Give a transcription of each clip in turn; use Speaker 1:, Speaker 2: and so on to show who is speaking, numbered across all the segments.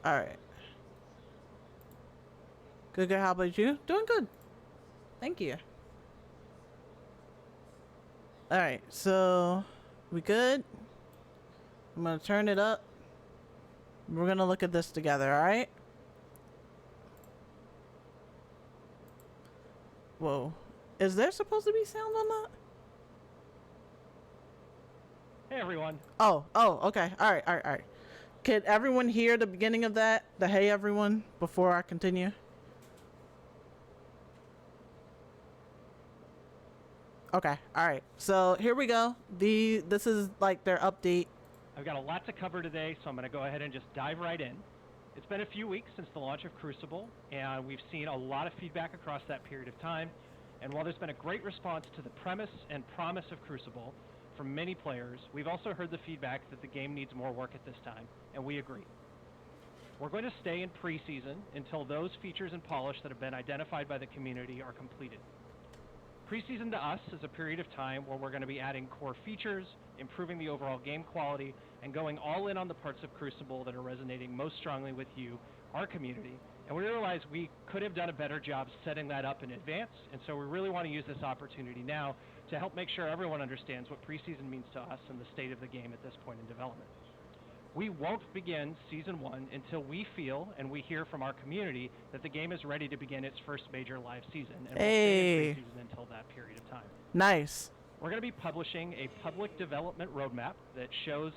Speaker 1: All right. Good, good. How about you? Doing good. Thank you. All right. So, we good? I'm going to turn it up. We're going to look at this together, all right? Whoa. Is there supposed to be sound on that?
Speaker 2: Hey everyone.
Speaker 1: Oh, okay. All right, all right, all right. Can everyone hear the beginning of that? The hey everyone before I continue? Okay, all right. So here we go. This is like their update.
Speaker 2: I've got a lot to cover today, so I'm going to go ahead and just dive right in. It's been a few weeks since the launch of Crucible, and we've seen a lot of feedback across that period of time. And while there's been a great response to the premise and promise of Crucible from many players, we've also heard the feedback that the game needs more work at this time, and we agree. We're going to stay in preseason until those features and polish that have been identified by the community are completed. Preseason to us is a period of time where we're going to be adding core features, improving the overall game quality, and going all in on the parts of Crucible that are resonating most strongly with you, our community. And we realize we could have done a better job setting that up in advance, and so we really want to use this opportunity now to help make sure everyone understands what preseason means to us and the state of the game at this point in development. We won't begin Season 1 until we feel and we hear from our community that the game is ready to begin its first major live season, and we'll stay in
Speaker 1: Hey,
Speaker 2: preseason until that period of time.
Speaker 1: nice.
Speaker 2: We're going to be publishing a public development roadmap that shows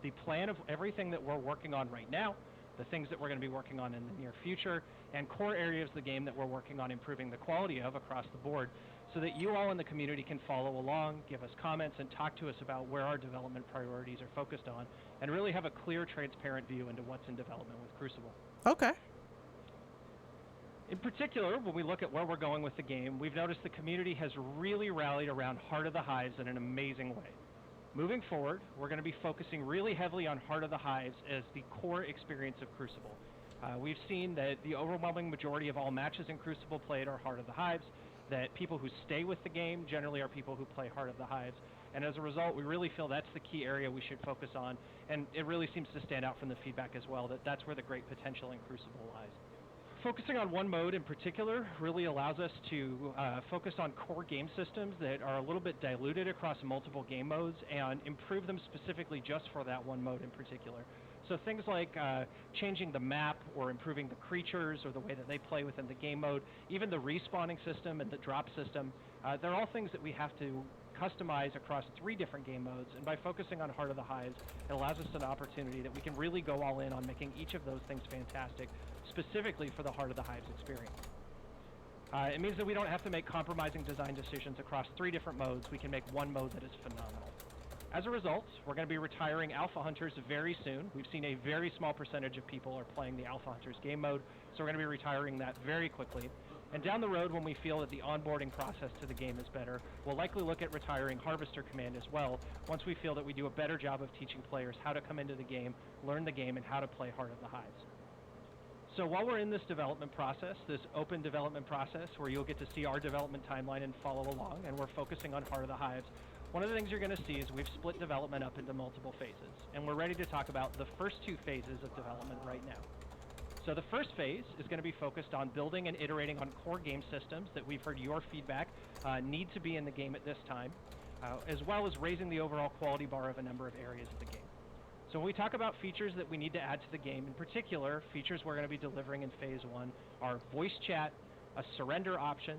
Speaker 2: the plan of everything that we're working on right now, the things that we're going to be working on in the near future, and core areas of the game that we're working on improving the quality of across the board so that you all in the community can follow along, give us comments, and talk to us about where our development priorities are focused on, and really have a clear, transparent view into what's in development with Crucible.
Speaker 1: Okay.
Speaker 2: In particular, when we look at where we're going with the game, we've noticed the community has really rallied around Heart of the Hives in an amazing way. Moving forward, we're going to be focusing really heavily on Heart of the Hives as the core experience of Crucible. We've seen that the overwhelming majority of all matches in Crucible played are Heart of the Hives, that people who stay with the game generally are people who play Heart of the Hives, and as a result, we really feel that's the key area we should focus on, and it really seems to stand out from the feedback as well, that that's where the great potential in Crucible lies. Focusing on one mode in particular really allows us to focus on core game systems that are a little bit diluted across multiple game modes and improve them specifically just for that one mode in particular. So things like changing the map or improving the creatures or the way that they play within the game mode, even the respawning system and the drop system, they're all things that we have to customize across 3 different game modes, and by focusing on Heart of the Hives, it allows us an opportunity that we can really go all in on making each of those things fantastic, specifically for the Heart of the Hives experience. It means that we don't have to make compromising design decisions across 3 different modes. We can make one mode that is phenomenal. As a result, we're going to be retiring Alpha Hunters very soon. We've seen a very small percentage of people are playing the Alpha Hunters game mode, so we're going to be retiring that very quickly. And down the road, when we feel that the onboarding process to the game is better, we'll likely look at retiring Harvester Command as well, once we feel that we do a better job of teaching players how to come into the game, learn the game, and how to play Heart of the Hives. So while we're in this development process, this open development process where you'll get to see our development timeline and follow along, and we're focusing on Heart of the Hives, one of the things you're going to see is we've split development up into multiple phases, and we're ready to talk about the first 2 phases of development right now. So the first phase is going to be focused on building and iterating on core game systems that we've heard your feedback need to be in the game at this time, as well as raising the overall quality bar of a number of areas of the game. So when we talk about features that we need to add to the game, in particular, features we're going to be delivering in Phase 1 are voice chat, a surrender option,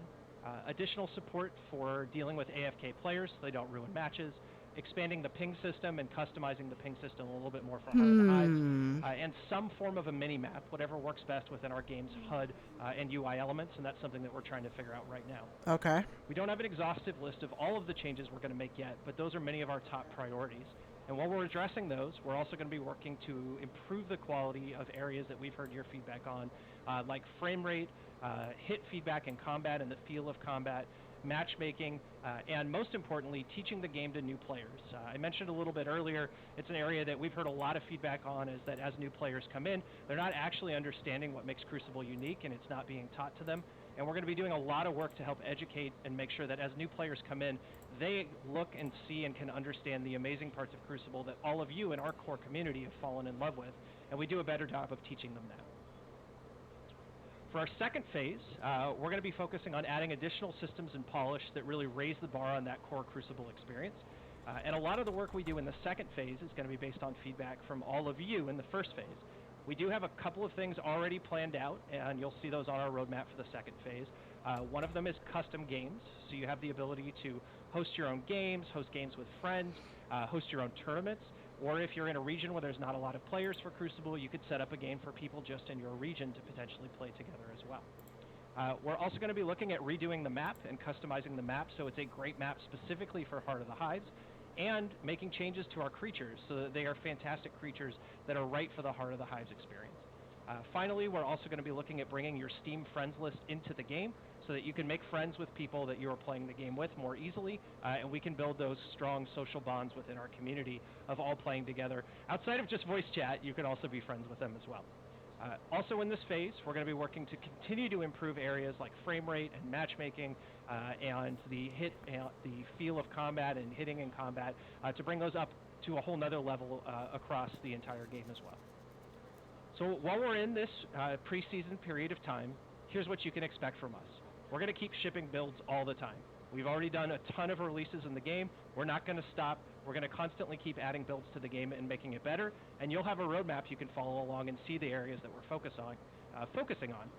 Speaker 2: additional support for dealing with AFK players so they don't ruin matches, expanding the ping system and customizing the ping system a little bit more for Heart of the Hives, and some form of a mini-map, whatever works best within our game's HUD and UI elements, and that's something that we're trying to figure out right now.
Speaker 1: Okay.
Speaker 2: We don't have an exhaustive list of all of the changes we're going to make yet, but those are many of our top priorities. And while we're addressing those, we're also going to be working to improve the quality of areas that we've heard your feedback on, like frame rate, hit feedback in combat and the feel of combat, matchmaking, and most importantly, teaching the game to new players. I mentioned a little bit earlier, it's an area that we've heard a lot of feedback on, is that as new players come in, they're not actually understanding what makes Crucible unique, and it's not being taught to them. And we're going to be doing a lot of work to help educate and make sure that as new players come in, they look and see and can understand the amazing parts of Crucible that all of you in our core community have fallen in love with, and we do a better job of teaching them that. For our second phase, we're going to be focusing on adding additional systems and polish that really raise the bar on that core Crucible experience. And a lot of the work we do in the second phase is going to be based on feedback from all of you in the first phase. We do have a couple of things already planned out, and you'll see those on our roadmap for the second phase. One of them is custom games, so you have the ability to host your own games, host games with friends, host your own tournaments, or if you're in a region where there's not a lot of players for Crucible, you could set up a game for people just in your region to potentially play together as well. We're also going to be looking at redoing the map and customizing the map so it's a great map specifically for Heart of the Hives, and making changes to our creatures so that they are fantastic creatures that are right for the Heart of the Hives experience. Finally, we're also going to be looking at bringing your Steam friends list into the game so that you can make friends with people that you are playing the game with more easily, and we can build those strong social bonds within our community of all playing together. Outside of just voice chat, you can also be friends with them as well. Also in this phase, we're going to be working to continue to improve areas like frame rate and matchmaking, and the feel of combat and hitting in combat, to bring those up to a whole nother level across the entire game as well. So while we're in this preseason period of time, here's what you can expect from us. We're going to keep shipping builds all the time. We've already done a ton of releases in the game. We're not going to stop. We're going to constantly keep adding builds to the game and making it better, and you'll have a roadmap you can follow along and see the areas that we're focusing on.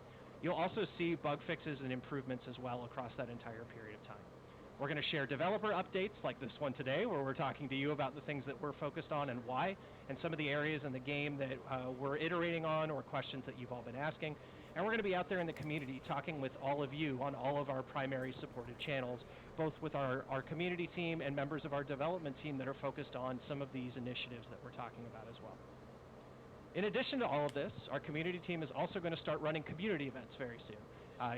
Speaker 2: You'll also see bug fixes and improvements as well across that entire period of time. We're going to share developer updates like this one today, where we're talking to you about the things that we're focused on and why, and some of the areas in the game that we're iterating on, or questions that you've all been asking. And we're going to be out there in the community talking with all of you on all of our primary supported channels, both with our community team and members of our development team that are focused on some of these initiatives that we're talking about as well. In addition to all of this, our community team is also going to start running community events very soon.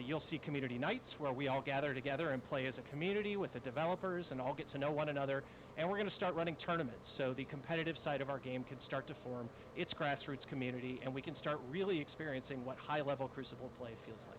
Speaker 2: You'll see community nights where we all gather together and play as a community with the developers and all get to know one another. And we're going to start running tournaments so the competitive side of our game can start to form its grassroots community, and we can start really experiencing what high-level Crucible play feels like.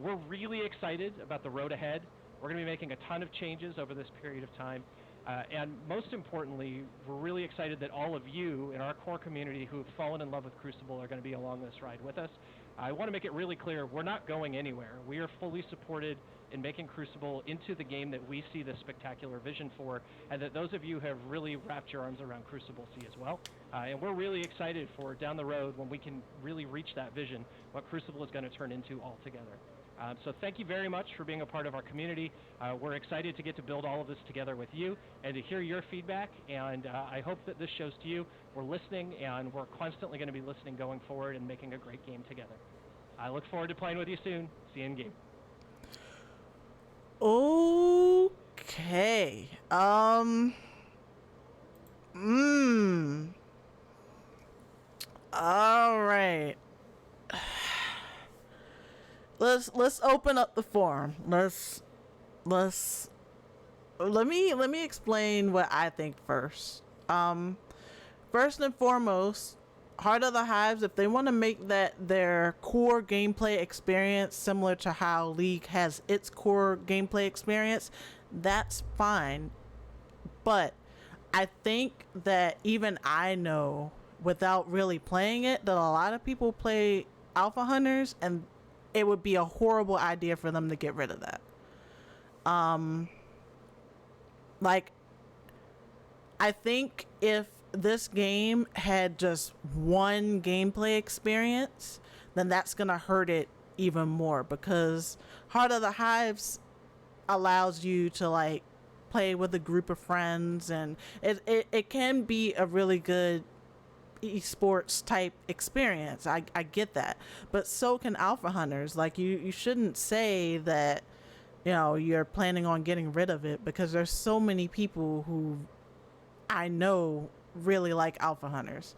Speaker 2: We're really excited about the road ahead. We're going to be making a ton of changes over this period of time. And most importantly, we're really excited that all of you in our core community who have fallen in love with Crucible are going to be along this ride with us. I want to make it really clear, we're not going anywhere. We are fully supported in making Crucible into the game that we see this spectacular vision for, and that those of you have really wrapped your arms around Crucible see as well. And we're really excited for down the road when we can really reach that vision, what Crucible is going to turn into altogether. So thank you very much for being a part of our community. We're excited to get to build all of this together with you and to hear your feedback, and I hope that this shows to you we're listening, and we're constantly going to be listening going forward and making a great game together. I look forward to playing with you soon. See you in game.
Speaker 1: Okay. All right. Let's open up the forum. Let me explain what I think first. First and foremost, Heart of the Hives, if they want to make that their core gameplay experience similar to how League has its core gameplay experience, that's fine. But I think that even I know, without really playing it, that a lot of people play Alpha Hunters, and it would be a horrible idea for them to get rid of that. Like, I think if this game had just one gameplay experience, then that's gonna hurt it even more, because Heart of the Hives allows you to like play with a group of friends, and it can be a really good esports type experience. I get that, but so can Alpha Hunters. Like, you shouldn't say that, you know, you're planning on getting rid of it, because there's so many people who I know really like Alpha Hunters.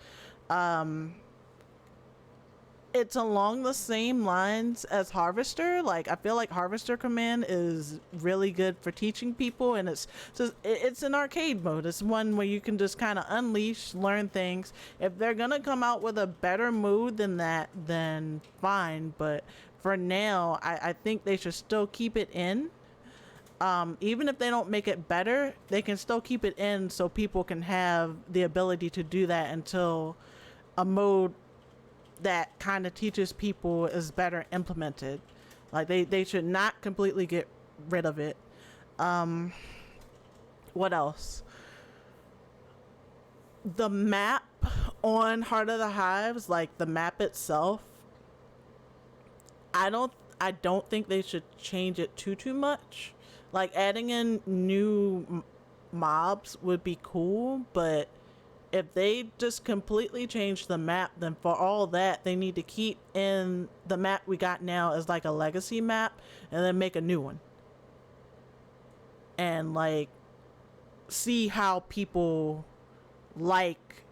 Speaker 1: It's along the same lines as Harvester. Like, I feel like Harvester Command is really good for teaching people, and it's an arcade mode. It's one where you can just kind of unleash, learn things. If they're gonna come out with a better mode than that, then fine. But for now, I think they should still keep it in. Even if they don't make it better, they can still keep it in so people can have the ability to do that until a mode that kind of teaches people is better implemented. Like they should not completely get rid of it. What else? The map on Heart of the Hives, like the map itself, I don't think they should change it too much. Like adding in new mobs would be cool, but if they just completely change the map, then for all that they need to keep in the map we got now as like a legacy map and then make a new one. And like see how people like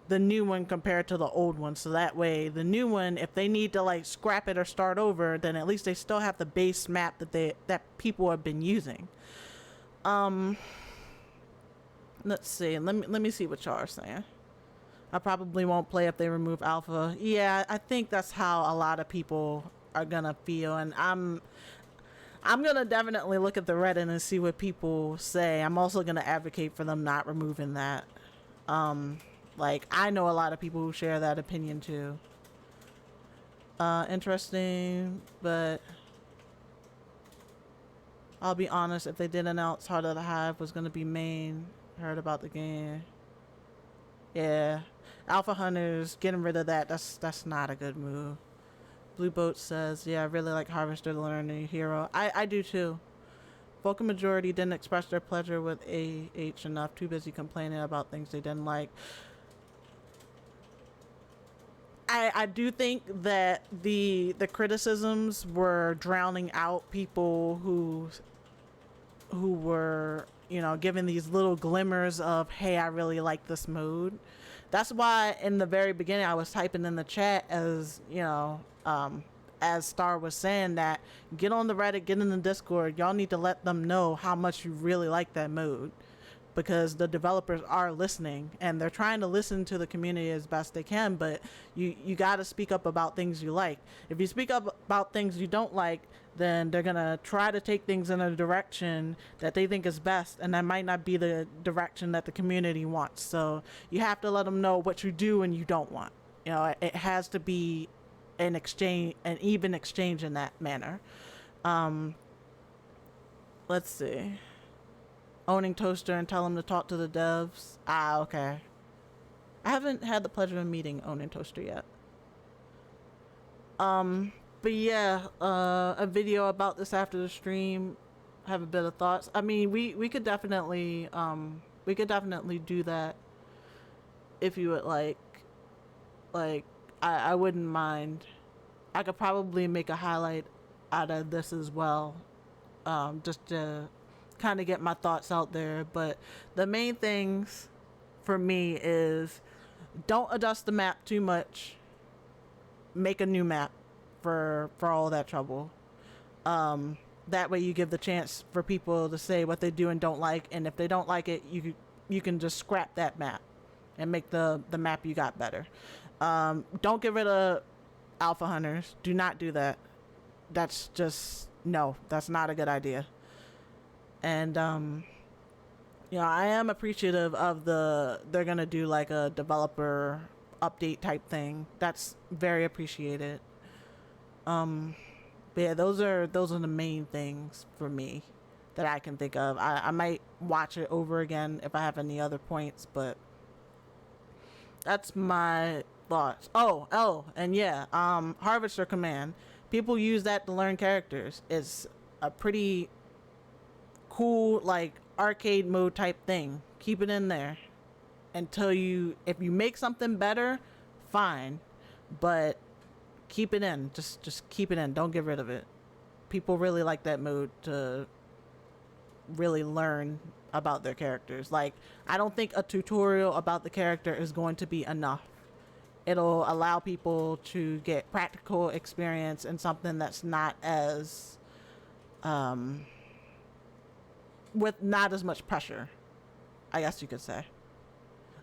Speaker 1: the new one compared to the old one, so that way the new one, if they need to like scrap it or start over, then at least they still have the base map that people have been using. Let's see, let me see what y'all are saying. I probably won't play if they remove alpha. Yeah, I think that's how a lot of people are gonna feel, and I'm gonna definitely look at the Reddit and see what people say. I'm also gonna advocate for them not removing that. Like, I know a lot of people who share that opinion too. Interesting, but I'll be honest, if they did announce Heart of the Hive was gonna be main, heard about the game. Yeah. Alpha Hunters, getting rid of that's not a good move. Blue Boat says, yeah, I really like Harvester to learn a new hero. I do too. Vocal majority didn't express their pleasure with AH enough, too busy complaining about things they didn't like. I do think that the criticisms were drowning out people who were, you know, giving these little glimmers of, hey, I really like this mode. That's why in the very beginning I was typing in the chat, as you know, as Star was saying, that get on the Reddit, get in the Discord, y'all need to let them know how much you really like that mode, because the developers are listening and they're trying to listen to the community as best they can, but you got to speak up about things you like. If you speak up about things you don't like, then they're gonna try to take things in a direction that they think is best, and that might not be the direction that the community wants. So you have to let them know what you do and you don't want. You know, it has to be an exchange, an even exchange in that manner. Let's see. Owning Toaster and tell him to talk to the devs. Ah, okay. I haven't had the pleasure of meeting Owning Toaster yet. But yeah, a video about this after the stream. Have a bit of thoughts. I mean, we could definitely do that if you would like. Like, I wouldn't mind. I could probably make a highlight out of this as well, just to kind of get my thoughts out there. But the main things for me is, don't adjust the map too much. Make a new map for all that trouble. That way you give the chance for people to say what they do and don't like, and if they don't like it, you can just scrap that map and make the map you got better. Don't get rid of Alpha Hunters. Do not do that. That's just, no, that's not a good idea. And you know, I am appreciative of they're gonna do like a developer update type thing. That's very appreciated. But yeah, those are the main things for me that I can think of. I might watch it over again if I have any other points, but that's my thoughts. Oh, and yeah, Harvester Command. People use that to learn characters. It's a pretty cool, like, arcade mode type thing. Keep it in there until if you make something better, fine, but keep it in. Just keep it in. Don't get rid of it. People really like that mode to really learn about their characters. Like, I don't think a tutorial about the character is going to be enough. It'll allow people to get practical experience in something that's not as with not as much pressure, I guess you could say.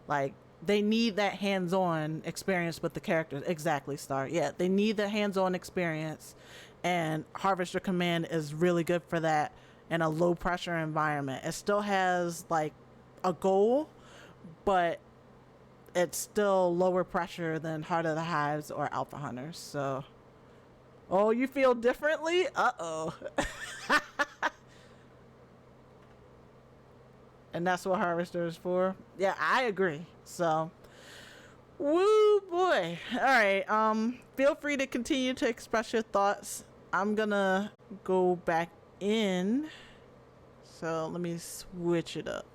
Speaker 1: Like, they need that hands-on experience with the characters. Exactly, Star. Yeah, they need the hands-on experience, and Harvester Command is really good for that in a low-pressure environment. It still has, like, a goal, but it's still lower pressure than Heart of the Hives or Alpha Hunters. So, oh, you feel differently? Uh-oh. And that's what Harvester is for? Yeah, I agree. So, woo boy. All right. Feel free to continue to express your thoughts. I'm gonna go back in. So let me switch it up.